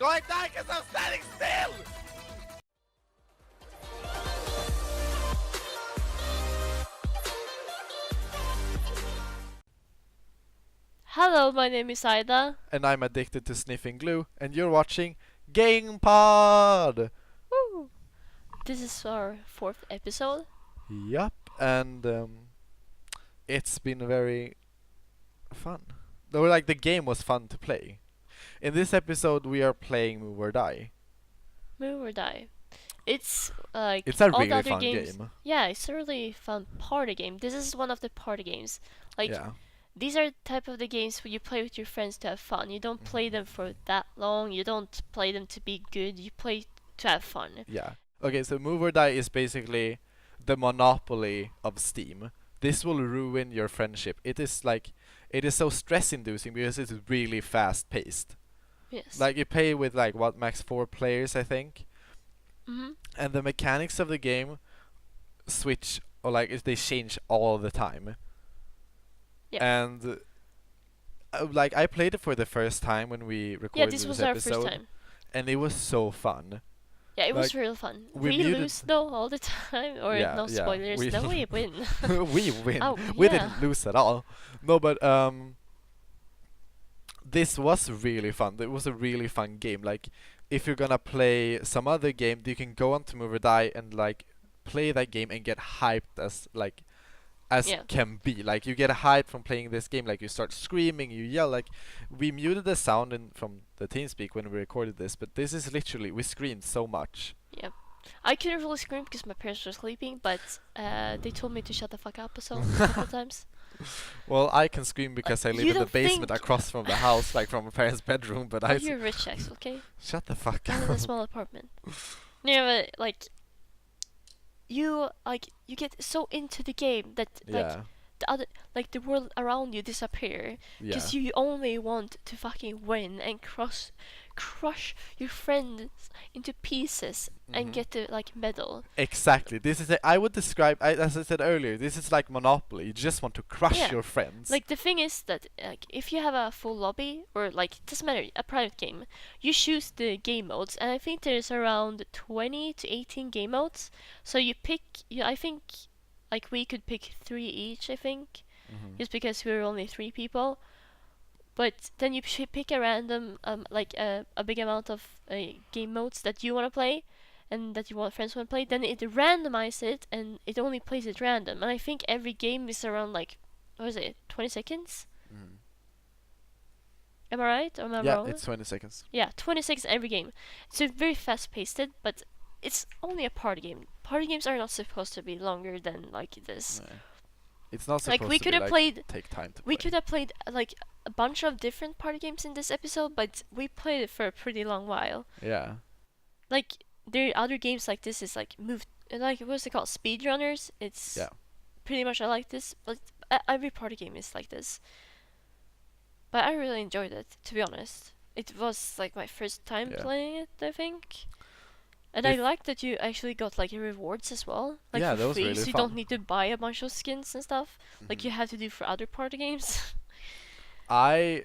I die because I'm standing still? Hello, my name is Ida. And I'm addicted to sniffing glue, and you're watching Gamepod! Woo! This is our 4th episode. Yup, and it's been very fun. Though, like, the game was fun to play. In this episode, we are playing Move or Die. Move or Die. It's like It's a all the really other fun games. game. Yeah, it's a really fun party game. This is one of the party games. Like Yeah. these are the type of the games where you play with your friends to have fun. You don't play them for that long. You don't play them to be good. You play to have fun. Yeah. Okay, so Move or Die is basically the monopoly of Steam. This will ruin your friendship. It is so stress inducing because it's really fast paced. Yes. Like, you play with like what, max 4 players, I think. Mhm. And the mechanics of the game switch, or like they change all the time. Yeah. And like, I played it for the first time when we Yeah, recorded this this was our episode, first time. and it was so fun. Yeah, it was Like, real fun. we We muted- lose though all the time, or Yeah, no yeah, spoilers. we- Then we win. We win. Oh, We yeah. didn't lose at all. No, but this was really fun. It was a really fun game. Like, if you're gonna play some other game, you can go on to Move or Die and like play that game and get hyped as Yeah. can be. Like, you get hyped from playing this game. Like, you start screaming, you yell. Like, we muted the sound from the TeamSpeak when we recorded this, but this is literally, we screamed so much. Yeah. I couldn't really scream because my parents were sleeping, but they told me to shut the fuck up a couple times. Well, I can scream because I live you in the don't basement think- across from the house, like from my parents' bedroom. But Oh, you're rich, Axel, okay? shut the fuck I live in a up. small apartment. Yeah, but like you get so into the game that Yeah, the other the world around you disappear yeah. because you only want to fucking win and crush your friends into pieces and Mhm. get the medal. Exactly. This is I would describe, as I said earlier, this is like Monopoly. You just want to crush Yeah. your friends. Like the thing is that if you have a full lobby or it doesn't matter, a private game, you choose the game modes, and I think there's around 20 to 18 game modes. So you pick, I think we could pick 3 each, I think, Mhm. just because we're only 3 people. But then you pick a random a big amount of game modes that you want to play and that you want friends want to play. Then it randomizes it and it only plays it random. And I think every game is around what is it, 20 seconds? Mhm. Am I right? Or am I Yeah, wrong? it's 20 seconds. Yeah, 20 seconds every game. So very fast paced, but it's only a party game. Party games are not supposed to be longer than this. No. It's not Like, supposed we to could be, have played take time to We play. could have played a bunch of different party games in this episode, but we played it for a pretty long while. Yeah. Like there are other games like this is what's it called, speedrunners. It's Yeah. pretty much I like this, but every party game is like this. But I really enjoyed it, to be honest. It was my first time Yeah. playing it, I think. And If- I like that you actually got rewards as well. Yeah, for that was free, really so you fun. don't need to buy a bunch of skins and stuff like Mhm. you have to do for other party games. I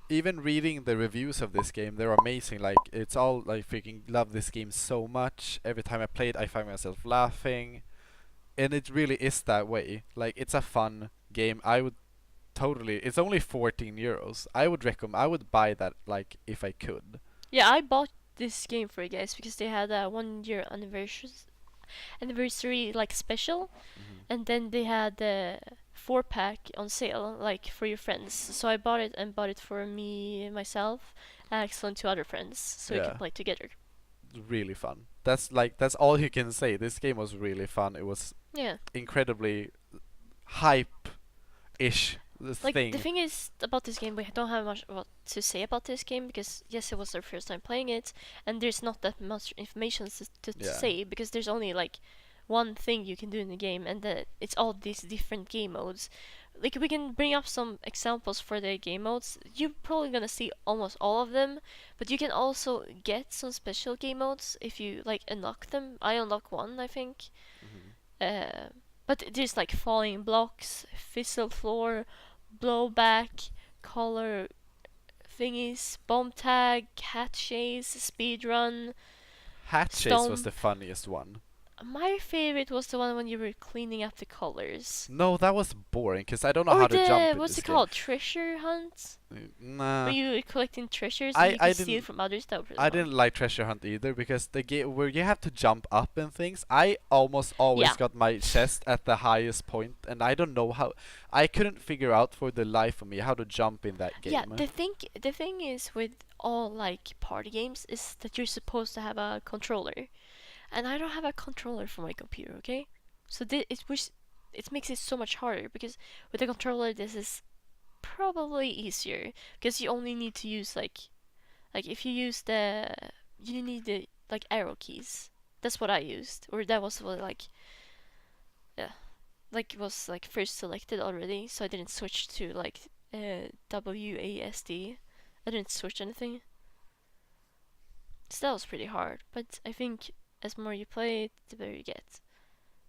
even reading the reviews of this game. They're amazing. Like, it's all freaking love this game so much. Every time I play it, I find myself laughing, and it really is that way. Like, it's a fun game. I would totally. It's only 14 euros. I would buy that if I could. Yeah, I bought this game for you guys because they had a 1 year anniversary special, Mhm. and then they had the 4-pack on sale for your friends. So I bought it for me, myself, Axel, and 2 other friends, so we Yeah. can play together. Really fun. That's all you can say. This game was really fun. It was Yeah. incredibly hype-ish thing. The thing is about this game, we don't have much what to say about this game because yes, it was our first time playing it, and there's not that much information to Yeah. say because there's only one thing you can do in the game, and it's all these different game modes. We can bring up some examples for the game modes. You're probably gonna see almost all of them, but you can also get some special game modes if you unlock them. I unlock one, I think. Mhm. But there's falling blocks, fizzle floor, blowback, color thingies, bomb tag, cat chase, speed run, Hat chase was stomp. the funniest one. My favorite was the one when you were cleaning up the colors. No, that was boring because I don't know Or how to jump the, in what's this it game. called? Treasure hunt? Nah, When you were collecting treasures and I you I can steal didn't from others. That was really I fun. didn't like Treasure Hunt either because the game where you have to jump up and things. I almost always Yeah. got my chest at the highest point, and I don't know how. I couldn't figure out for the life of me how to jump in that Yeah, game. the thing is with all like party games is that you're supposed to have a controller. And I don't have a controller for my computer, okay? So it makes it so much harder because with a controller this is probably easier because you only need to use like if you use the you need the like arrow keys. That's what I used, or that was what yeah like was like first selected already. So I didn't switch to like WASD. I didn't switch anything. So that was pretty hard, but I think as more you play it, the better you get.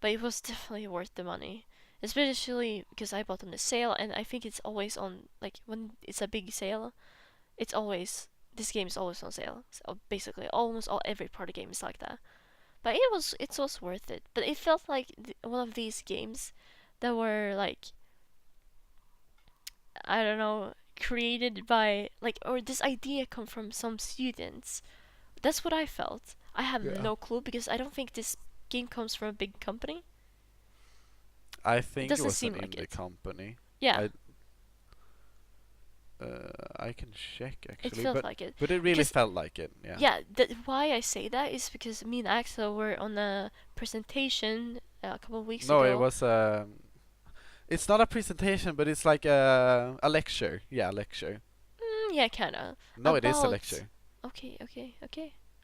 But it was definitely worth the money, especially because I bought on the sale, and I think it's always on like when it's a big sale. It's always this game is always on sale. So basically, almost all every party game is like that. But it was worth it. But it felt like one of these games that were like I don't know created by like or this idea come from some students. That's what I felt. I have Yeah. no clue because I don't think this game comes from a big company. I It think it doesn't was an seem like indie it. company. Yeah, I I can check it actually, felt like it. but it really Because felt like it. Yeah. yeah, why I say that is because me and Axel were on a presentation a couple of weeks No, it ago. was it's not a presentation, but it's like a lecture. Yeah, a lecture. Yeah, kinda. No, it is a About lecture. okay.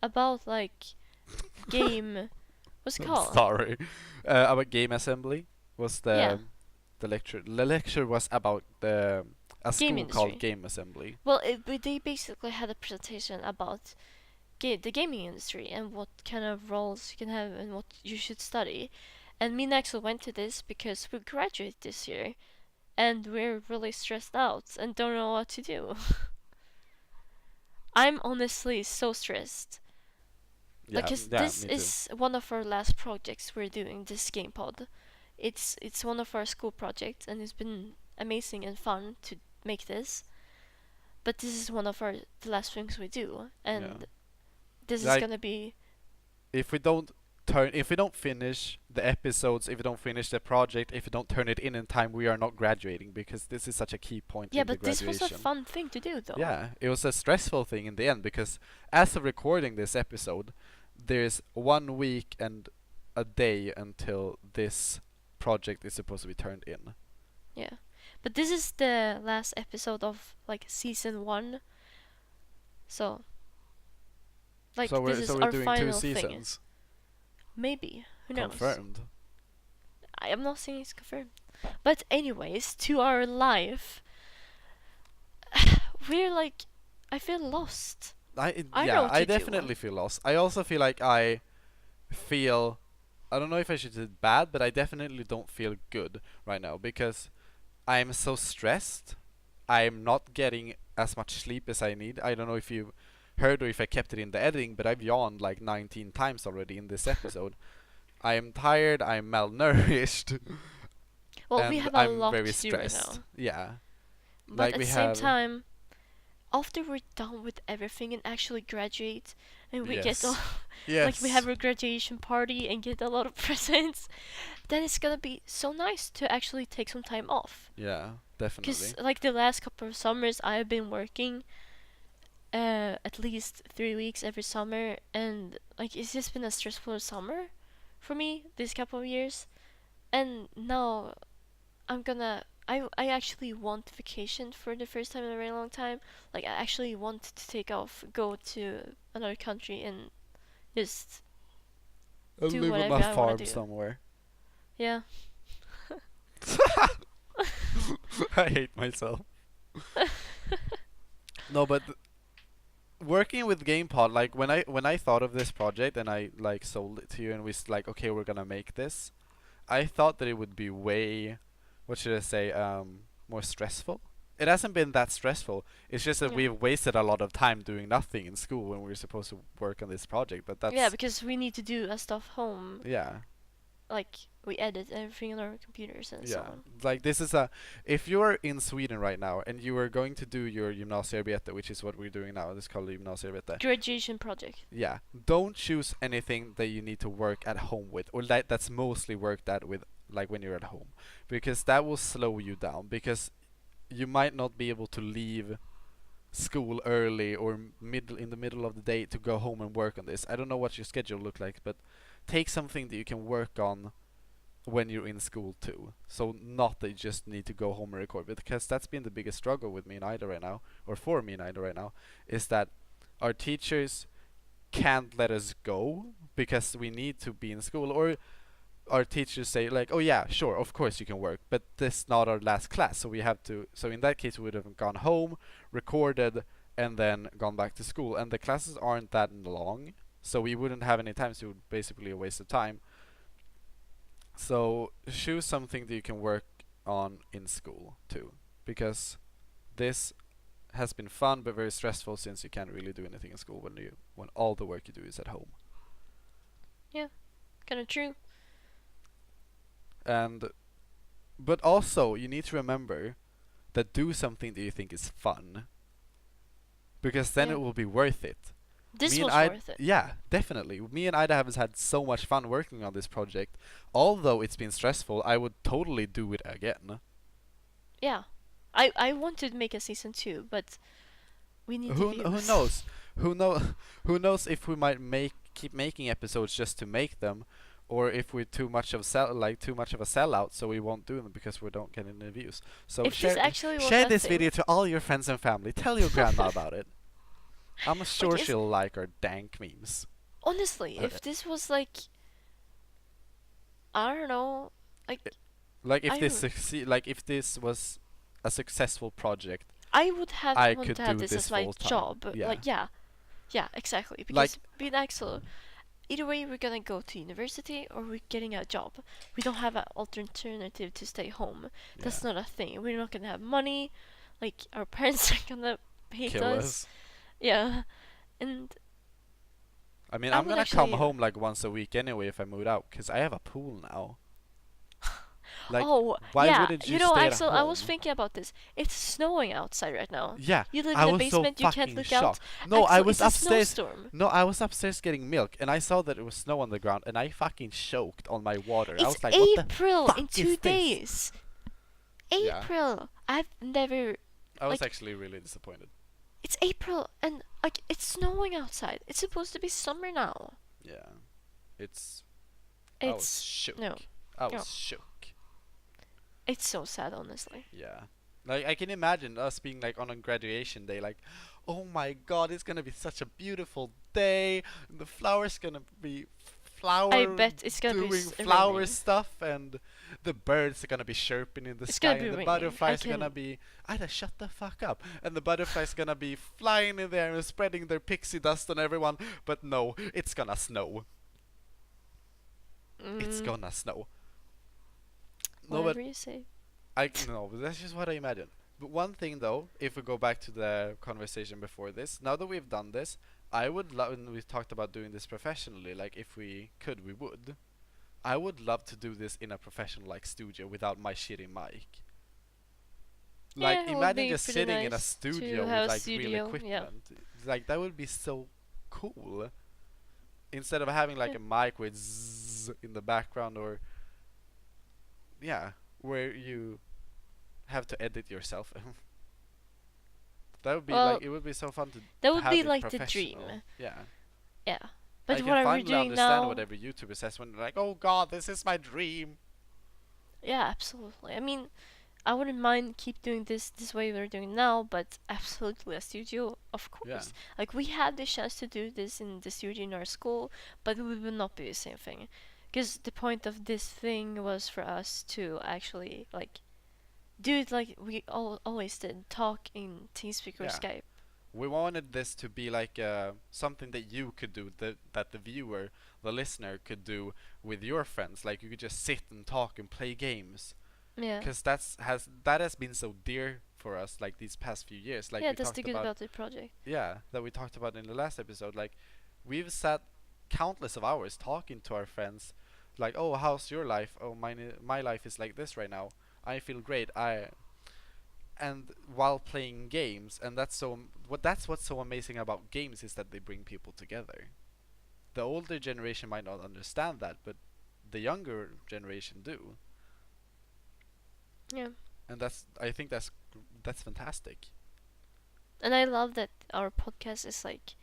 About like game. What's it I'm called? sorry. About game assembly was Yeah, the lecture. The lecture was about a game school called industry. Game Assembly. Well, they basically had a presentation about the gaming industry and what kind of roles you can have and what you should study. And me and Axel went to this because we graduate this year and we're really stressed out and don't know what to do. I'm honestly so stressed. Like, Yeah, 'cause yeah, this me too. is one of our last projects we're doing, this Gamepod. It's one of our school projects and it's been amazing and fun to make this. But this is one of the last things we do Yeah. and this is Like gonna be if we don't finish the episodes, if we don't finish the project, if we don't turn it in time, we are not graduating because this is such a key point yeah, in the but this was a graduation. fun thing to do though. Yeah, it was a stressful thing in the end because as of recording this episode, there's 1 week and a day until this project is supposed to be turned in. Yeah. But this is the last episode of like season 1. So like this is So we're our doing two final thing. seasons. Maybe. Who knows? Confirmed. I am not saying it's confirmed. But anyways, to our life, we're like I feel lost. I don't know Yeah, what I to do. definitely feel lost. I also feel like feel I don't know if I should say bad, but I definitely don't feel good right now because I'm so stressed. I'm not getting as much sleep as I need. I don't know if you heard or if I kept it in the editing, but I've yawned like 19 times already in this episode. I am tired, I'm malnourished, Well, we and have a I'm lot very to do right stressed. now. Yeah. But Like at we the same have time, after we're done with everything and actually graduate and we get all yes. like we have Yes. a graduation party and get a lot of presents, then it's gonna be so nice to actually take some time off. Yeah, Because definitely. like the last couple of summers I've been working at least 3 weeks every summer, and like it's just been a stressful summer for me this couple of years. And now I actually want vacation for the first time in a very long time. Like I actually want to take off, go to another country and just I do live on whatever a I want farm to do. somewhere. Yeah. I hate myself. No, but working with GamePod, like when I thought of this project and I like sold it to you and like, okay, we're gonna make this. I thought that it would be way, what should I say, more stressful. it hasn't been that stressful. It's just that Yeah. we've wasted a lot of time doing nothing in school when we were supposed to work on this project. But Yeah, that's because we need to do stuff home. yeah. Like we edit everything on our computers and so Yeah, on. like this is a if you're in Sweden right now and you are going to do your gymnasiearbete, which is what we're doing now, this is called gymnasiearbete. Graduation project. Yeah, don't choose anything that you need to work at home with, or that's mostly worked at with, like when you're at home, because that will slow you down. Because you might not be able to leave school early or middle in the middle of the day to go home and work on this. I don't know what your schedule look like, but take something that you can work on when you're in school too. So not that you just need to go home and record, because that's been the biggest struggle with me and Ida right now, or for me and Ida right now, is that our teachers can't let us go because we need to be in school, or our teachers say like, oh yeah, sure, of course you can work, but this is not our last class, so we have to. So in that case, we would have gone home, recorded, and then gone back to school. And the classes aren't that long, so we wouldn't have any time. So it would basically a waste of time. So choose something that you can work on in school too, because this has been fun but very stressful since you can't really do anything in school when all the work you do is at home. Yeah, kind of true. And but also you need to remember that do something that you think is fun, because then Yeah. it will be worth it. This Me and was I, worth it. yeah, definitely. Me and Ida have had so much fun working on this project. Although it's been stressful, I would totally do it again. Yeah. I wanted to make a season 2, but we need the Who views. knows? Who know who knows if we might keep making episodes just to make them, or if we're too much of too much of a sellout, so we won't do them because we don't get any views. So If this share actually was share a this thing, video to all your friends and family. Tell your grandma about it. I'm like sure if she'll like our dank memes. honestly, if this was like, I don't know, like Like if I this don't, succeed, like if this was a successful project, I would have I want could to have do this this as my full time. job. Yeah. Like yeah, yeah, exactly. Like Because being Axel, either way we're gonna go to university or we're getting a job. We don't have an alternative to stay home. yeah, That's not a thing. We're not gonna have money. Like our parents are gonna hate kill us. us. Yeah, and I mean, I I'm would gonna come actually. home like once a week anyway if I move out, cause I have a pool now. Like, Oh, why yeah. wouldn't you You know, stay at Axel, I was home? thinking about this. It's snowing outside right now. Yeah, You live I in a was so basement, you can't fucking look out. shocked. No, I Axel, was it's a upstairs. snowstorm. No, I was upstairs getting milk, and I saw that it was snow on the ground, and I fucking choked on my water. I It's was like, what the April fuck in is 2 this? days. Yeah, April. I've never. I was Like, actually really disappointed. it's April and like it's snowing outside. It's supposed to be summer now. Yeah, it's. I was It's shook. no, I was no. shook. It's so sad, honestly. Yeah. Like I can imagine us being like on a graduation day, like, oh my god, it's gonna be such a beautiful day. The flowers gonna be I flower bet it's gonna be doing flower raining. stuff, and the birds are gonna be chirping in the It's sky, gonna be and the raining. I butterflies are can. gonna be. Ida, shut the fuck up! And the butterflies gonna be flying in there and spreading their pixie dust on everyone. But no, it's gonna snow. It's Mm, gonna snow. No, but whatever you say. I no, but that's just what I imagine. But one thing though, if we go back to the conversation before this, now that we've done this, I would love, and we've talked about doing this professionally, like if we could, we would. I would love to do this in a professional like studio without my shitty mic. Like Yeah, it would imagine be just pretty sitting in a nice studio to have with a like real studio. equipment. Yeah. Like that would be so cool. Instead of having like Yeah. a mic with zzz in the background, or yeah, where you have to edit yourself. That would be Well, like, it would be so fun to that would have be it like the dream. professional. Yeah. Yeah. I But can what are we finally doing understand now? what every YouTuber says when they're like, "Oh God, this is my dream." Yeah, absolutely. I mean, I wouldn't mind keep doing this way we're doing now, but absolutely a studio, of Yeah. course. Like we had the chance to do this in the studio in our school, but it would not be the same thing. Because the point of this thing was for us to actually like do it like we always did, talk in TeamSpeak or Yeah. Skype. We wanted this to be like something that you could do, that the viewer, the listener, could do with your friends. Like you could just sit and talk and play games, Yeah. because that has been so dear for us, like these past few years, like Yeah, we that's the talked good about. about the project. Yeah, that we talked about in the last episode. Like, we've sat countless of hours talking to our friends, like, oh, how's your life? Oh, my life is like this right now. I feel great. And while playing games, and that's what's so amazing about games is that they bring people together. The older generation might not understand that, but the younger generation do, Yeah. and I think that's fantastic. And I love that our podcast is like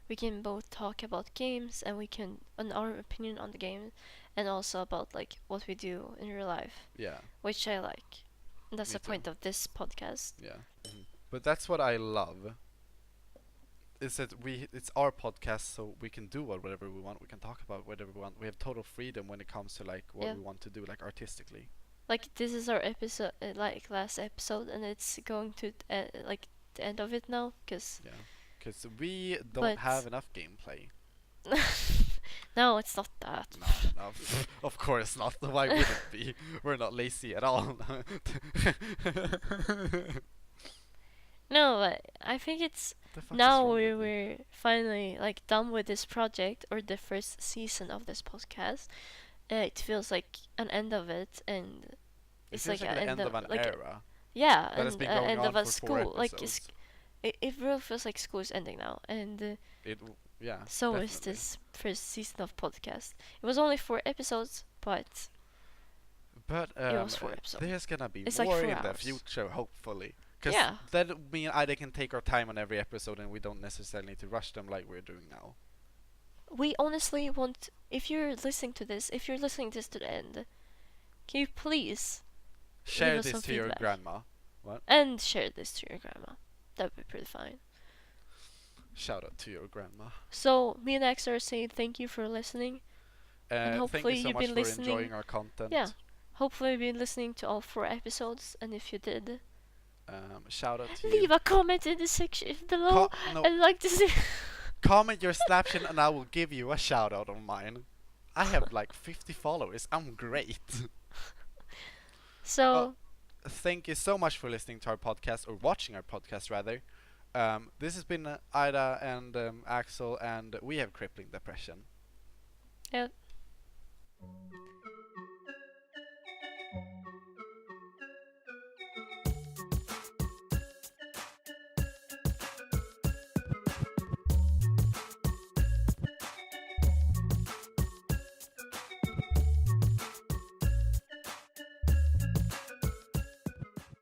we can both talk about games and we can on our opinion on the game and also about like what we do in real life, Yeah, which I like. And that's me the too. point of this podcast. Yeah. But that's what I love. Is that it's our podcast, so we can do whatever we want. We can talk about whatever we want. We have total freedom when it comes to like what Yeah. we want to do, like artistically. Like this is our episode, like last episode, and it's going to like the end of it now, cause. Yeah, because we don't But have enough gameplay. no, it's not that. No, no, of course not. Why would it be? We're not lazy at all. No, but I think it's The fuck is now wrong we're with me? finally like done with this project or the first season of this podcast. It feels like an end of it, and It it's feels like like an the end end of of an like era yeah, that has and been going end on of a for four school. Like episodes. it really feels like school is ending now, and Yeah, so is definitely. this first season of podcast. It was only 4 episodes, but But it was 4 episodes. there's gonna be It's like more 4 in the hours. future, hopefully. Because Yeah, that mean either can take our time on every episode and we don't necessarily need to rush them like we're doing now. we honestly want. If you're listening to this, if you're listening to this to the end, can you please Share us some this to your feedback. grandma. What? And share this to your grandma? That'd be pretty fine. Shout out to your grandma. So me and Axel are saying thank you for listening, and Thank you hopefully so you've much been for listening. enjoying our content. Yeah, hopefully you've been listening to all 4 episodes, and if you did, Shout out to leave you. a comment in the section below. No, I'd like to see. comment your snapshot and I will give you a shout out on mine. I have like 50 followers. I'm great. So Thank you so much for listening to our podcast, or watching our podcast rather. This has been Ida and Axel, and we have crippling depression. yeah.